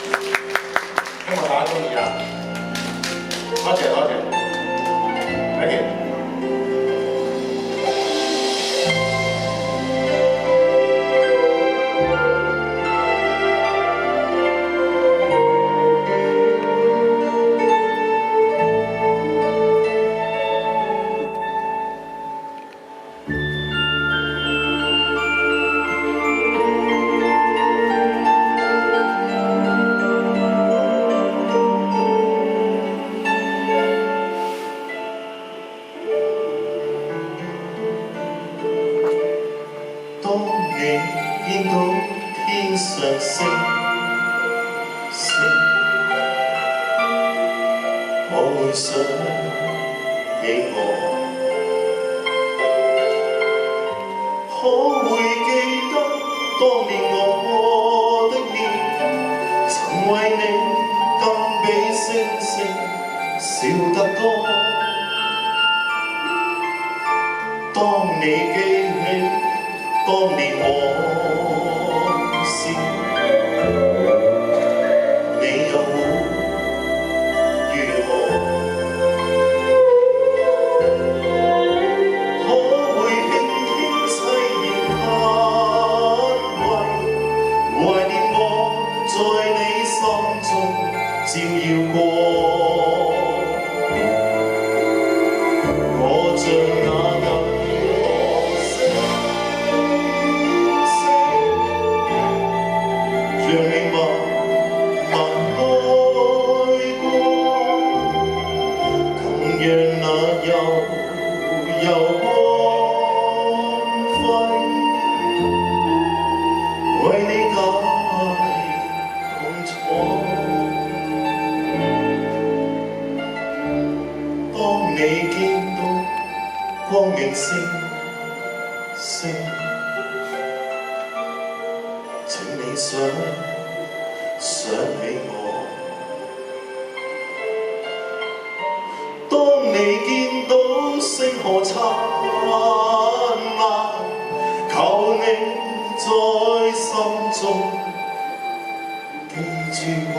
希望大家中意啊！多謝多謝，thank you。當你見到天上星星，我會想起我，可會記得當年我的臉，曾為你更比星星笑得多。當你記起當年往事，你又會如何？可會輕輕凄然嘆謂，懷念我在你心中照耀過，我像那讓你慢慢愛過，更讓那悠光輝為你解痛楚。當你見到光明星星，請你想起我。當你見到星河燦爛，求你在心中記住我。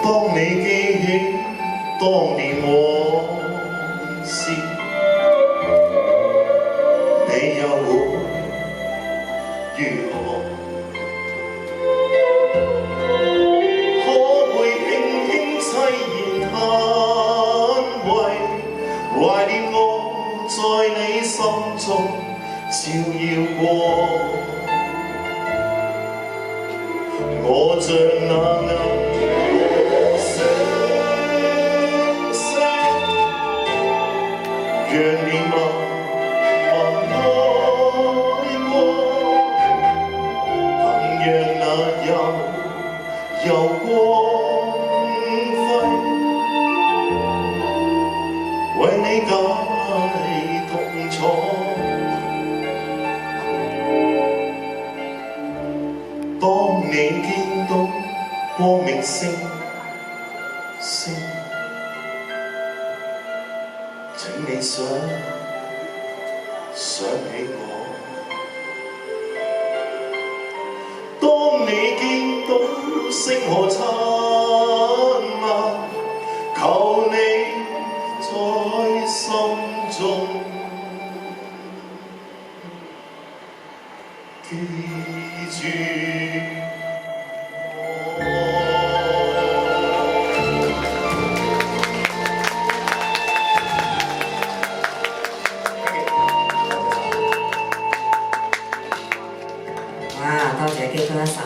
當你記起當年往事，你又會如何？可會輕輕凄然嘆謂，懷念我在你心中照耀過，我像那讓你慢慢愛過，更讓那悠光輝為你解痛楚。當你見到光明星星，請你想起我。當你見到星河燦